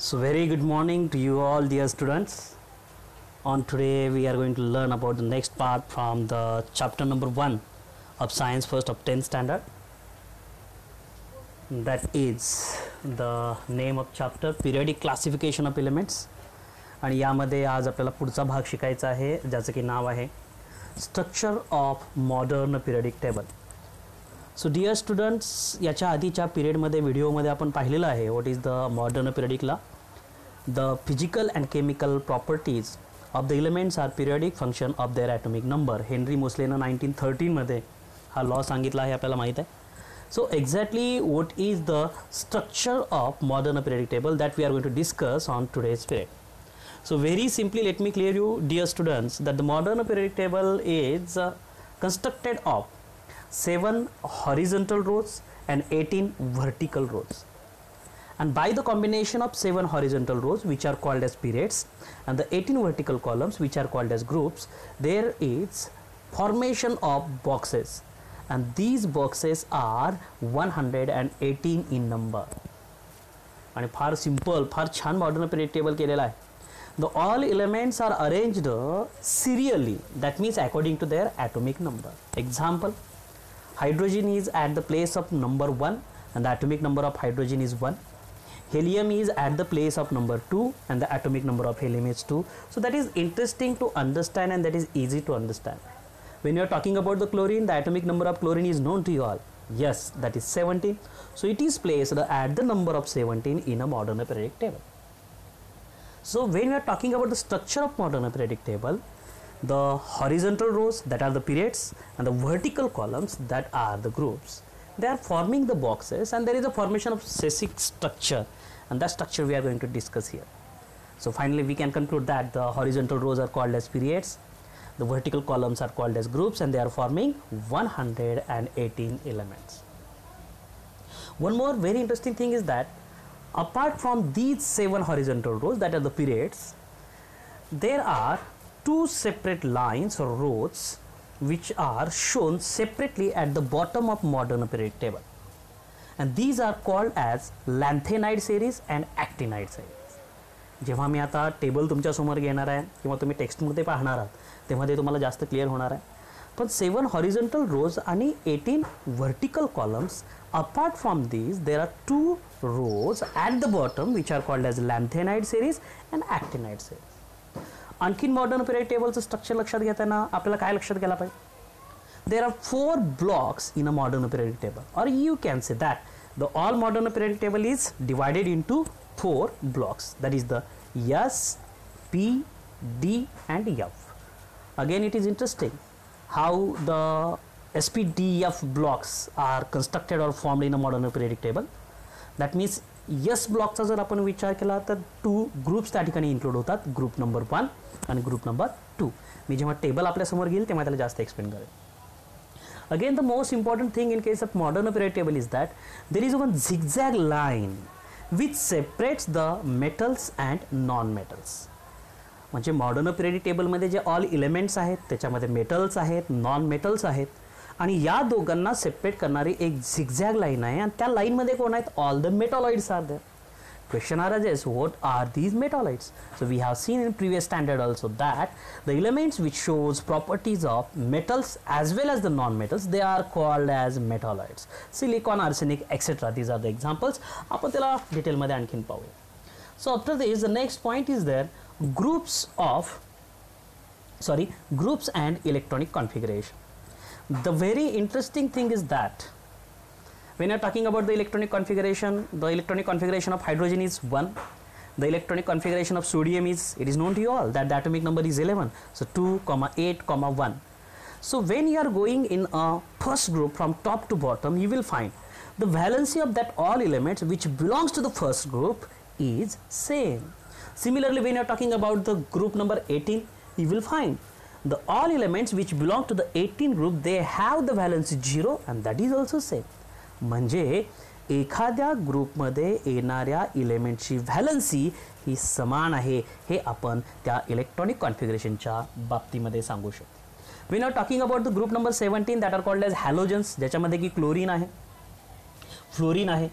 So very good morning to you all, dear students. On today we are going to learn about the next part from the chapter number 1 of science first of 10th standard. That is the name of chapter periodic classification of elements. आणि यामध्ये आज आपल्याला पुढचा भाग शिकायचा आहे ज्याचं की नाव आहे structure of modern periodic table. So dear students, याच्या आधीच्या पिरियडमध्ये व्हिडिओमध्ये आपण पाहिलेलं आहे what is the modern periodic law. The physical and chemical properties of the elements are periodic function of their atomic number. Henry मोस्लेनं 1913 मध्ये हा लॉ सांगितला आहे, आपल्याला माहीत आहे. So exactly what is the structure of modern periodic table that we are going to discuss on today's period. So very simply let me clear you, dear students, that the modern periodic table is constructed of 7 horizontal rows and 18 vertical rows. And by the combination of 7 horizontal rows which are called as periods and the 18 vertical columns which are called as groups, there is formation of boxes. And these boxes are 118 in number. आणि फार simple, फार छान modern period table केलेला आहे. The all elements are arranged serially, that means according to their atomic number. Example, hydrogen is at the place of number 1 and the atomic number of hydrogen is 1. Helium is at the place of number 2 and the atomic number of helium is 2. So that is interesting to understand and that is easy to understand. When you are talking about the chlorine, the atomic number of chlorine is known to you all. Yes, that is 17. So it is placed at the number of 17 in a modern periodic table. So when we are talking about the structure of modern periodic table, the horizontal rows, that are the periods, and the vertical columns, that are the groups, they are forming the boxes, and there is a formation of basic structure, and that structure we are going to discuss here. So finally we can conclude that the horizontal rows are called as periods, the vertical columns are called as groups, and they are forming 118 elements. One more very interesting thing is that apart from these 7 horizontal rows, that are the periods, there are 2 separate lines or rows which are shown separately at the bottom of modern periodic table, and these are called as lanthanide series and actinide series. जेव्हा मी आता table तुमच्यासमोर घेणार आहे किंवा तुम्ही टेक्स्टमध्ये पाहणार आहात तेव्हा ते तुम्हाला जास्त क्लिअर होणार आहे. पण 7 हॉरिझॉन्टल रोज आणि 18 vertical columns, apart from these there are 2 rows at the bottom which are called as lanthanide series and actinide series. आणखीन मॉडर्न पिरियड टेबलचं स्ट्रक्चर लक्षात घेताना आपल्याला काय लक्षात घ्यायला पाहिजे? There are 4 blocks in a modern period table, or you can say that the all modern period table is divided into 4 blocks, that is the S, P, D and F. Again it is interesting how the SP, D, F blocks are constructed or formed in a modern periodic table. That means S block चा जर आपण विचार केला तर 2 groups त्या ठिकाणी include होतात, group number 1 आणि ग्रुप नंबर 2. मी जेव्हा टेबल आपल्या समोर घेईल तेव्हा त्याला जास्त एक्सप्लेन करेन. Again the most important thing in case of modern periodic table is that there is one zigzag line which separates the metals and non-metals. म्हणजे मॉडर्न पिरियडिक टेबलमध्ये जे ऑल एलिमेंट्स आहेत त्याच्यामध्ये मेटल्स आहेत, नॉन मेटल्स आहेत, आणि या दोघांना separate करणारी एक झिगझॅग लाईन आहे, आणि त्या लाईनमध्ये कोण आहेत? All the metalloids are there. Question arises, what are these metalloids? So we have seen in previous standard also that the elements which shows properties of metals as well as the non-metals, they are called as metalloids. Silicon, arsenic, etc. These are the examples. आपण त्याला detail मध्ये आणखीन पाहूया. So after this, the next point is there groups and electronic configuration. The very interesting thing is that when you are talking about the electronic configuration of hydrogen is 1. The electronic configuration of sodium is, it is known to you all that the atomic number is 11. So 2, 8, 1. So when you are going in a first group from top to bottom, you will find the valency of that all elements which belongs to the first group is same. Similarly, when you are talking about the group number 18, you will find the all elements which belong to the 18 group, they have the valency 0 and that is also same. म्हणजे एखाद्या ग्रुपमध्ये येणाऱ्या एलिमेंटची valency ही समान आहे, हे आपण त्या electronic कॉन्फिगरेशनच्या बाबतीमध्ये सांगू शकतो. We are talking about the group number 17 that are called as halogens, ज्याच्यामध्ये की क्लोरीन आहे, फ्लोरीन आहे,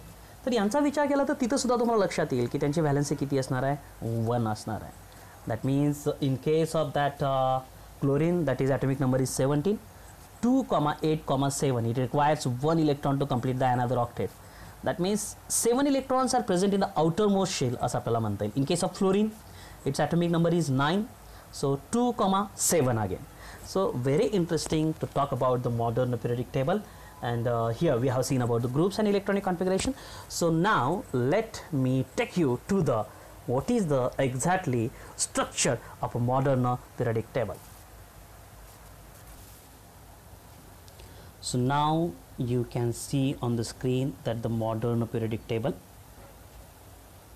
तर यांचा विचार केला तर तिथं सुद्धा तुम्हाला लक्षात येईल की त्यांची व्हॅलेन्सी किती असणार आहे, 1 असणार आहे. That means in case of that chlorine, that is atomic number is 17, 2,8,7, it requires 1 electron to complete the another octet. That means 7 electrons are present in the outermost shell असं आपल्याला म्हणता येईल. In case of fluorine, its atomic number is 9, so 2,7 again. So very interesting to talk about the modern periodic table, and here we have seen about the groups and electronic configuration. So now let me take you to the what is the exactly structure of a modern periodic table. So now you can see on the screen that the modern periodic table,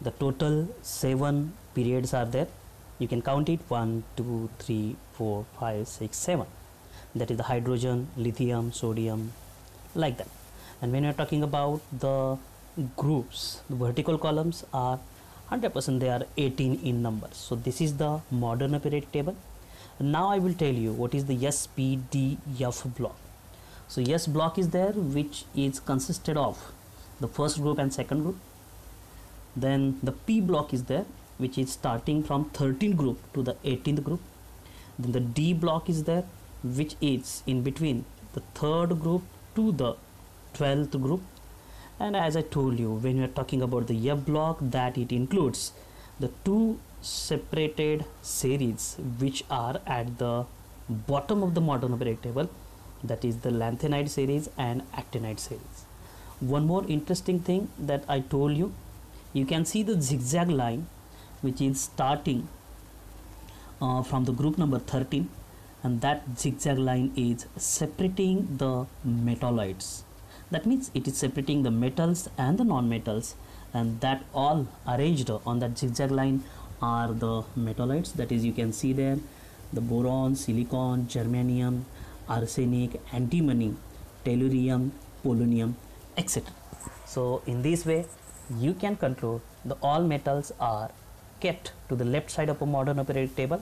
the total 7 periods are there. You can count it 1, 2, 3, 4, 5, 6, 7. That is the hydrogen, lithium, sodium, like that. And when you are talking about the groups, the vertical columns are 100%, they are 18 in number. So this is the modern periodic table. Now I will tell you what is the SPDF block. So S block is there, which is consisted of the first group and second group. Then the P block is there, which is starting from 13th group to the 18th group. Then the D block is there, which is in between the third group to the 12th group. And as I told you, when we are talking about the F block, that it includes the 2 separated series which are at the bottom of the modern periodic table, that is the lanthanide series and actinide series. One more interesting thing that I told you, you can see the zigzag line which is starting from the group number 13, and that zigzag line is separating the metalloids. That means it is separating the metals and the non-metals, and that all arranged on that zigzag line are the metalloids. That is, you can see there the boron, silicon, germanium, arsenic, antimony, tellurium, polonium, etc. So in this way you can control the all metals are kept to the left side of a modern periodic table,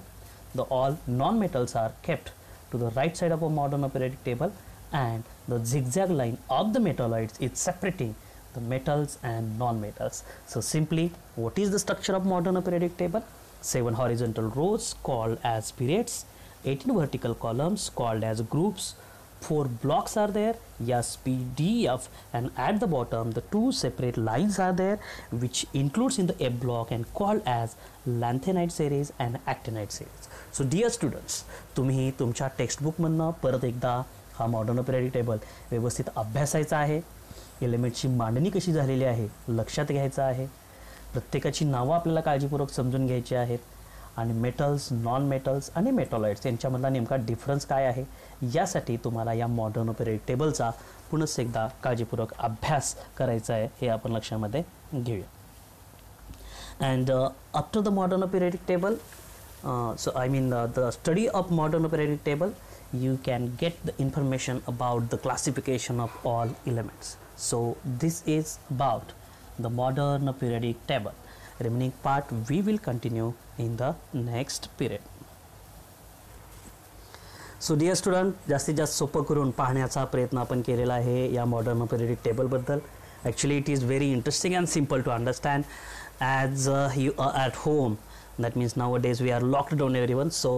the all non-metals are kept to the right side of a modern periodic table, and the zigzag line of the metalloids is separating the metals and non-metals. So simply, what is the structure of modern periodic table? 7 horizontal rows called as periods, 18 vertical columns called as groups, 4 blocks are there, S, P, D, F, and at the bottom the 2 separate lines are there, which includes in the F block and called as lanthanide series and actinide series. So dear students, तुम्ही तुमच्या textbook मधनं परत एकदा हा modern periodic table व्यवस्थित अभ्यासायचा आहे. एलिमेंटची मांडणी कशी झालेली आहे लक्षात घ्यायचं आहे. प्रत्येकाची नावं आपल्याला काळजीपूर्वक समजून घ्यायची आहेत, आणि मेटल्स, नॉन मेटल्स आणि मेटॉलॉइड्स यांच्यामधला नेमका डिफरन्स काय आहे यासाठी तुम्हाला या मॉडर्न पिरियडिक टेबलचा पुन्हा एकदा काळजीपूर्वक अभ्यास करायचा आहे, हे आपण लक्षामध्ये घेऊया. And after the modern periodic table, so I mean the study of modern periodic table, you can get the information about the classification of all elements. So this is about the modern periodic table. Remaining part we will continue in the next period. So dear student, जास्तीत जास्त सोपं करून पाहण्याचा प्रयत्न आपण केलेला आहे या मॉडर्न पिरियडिक टेबल बद्दल. Actually it is very interesting and simple to understand as you are at home. That means nowadays we are locked down everyone, so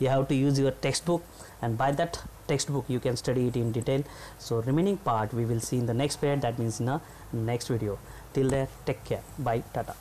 you have to use your textbook, and by that textbook you can study it in detail. So remaining part we will see in the next period, that means in the next video. Till there, take care, bye, tata.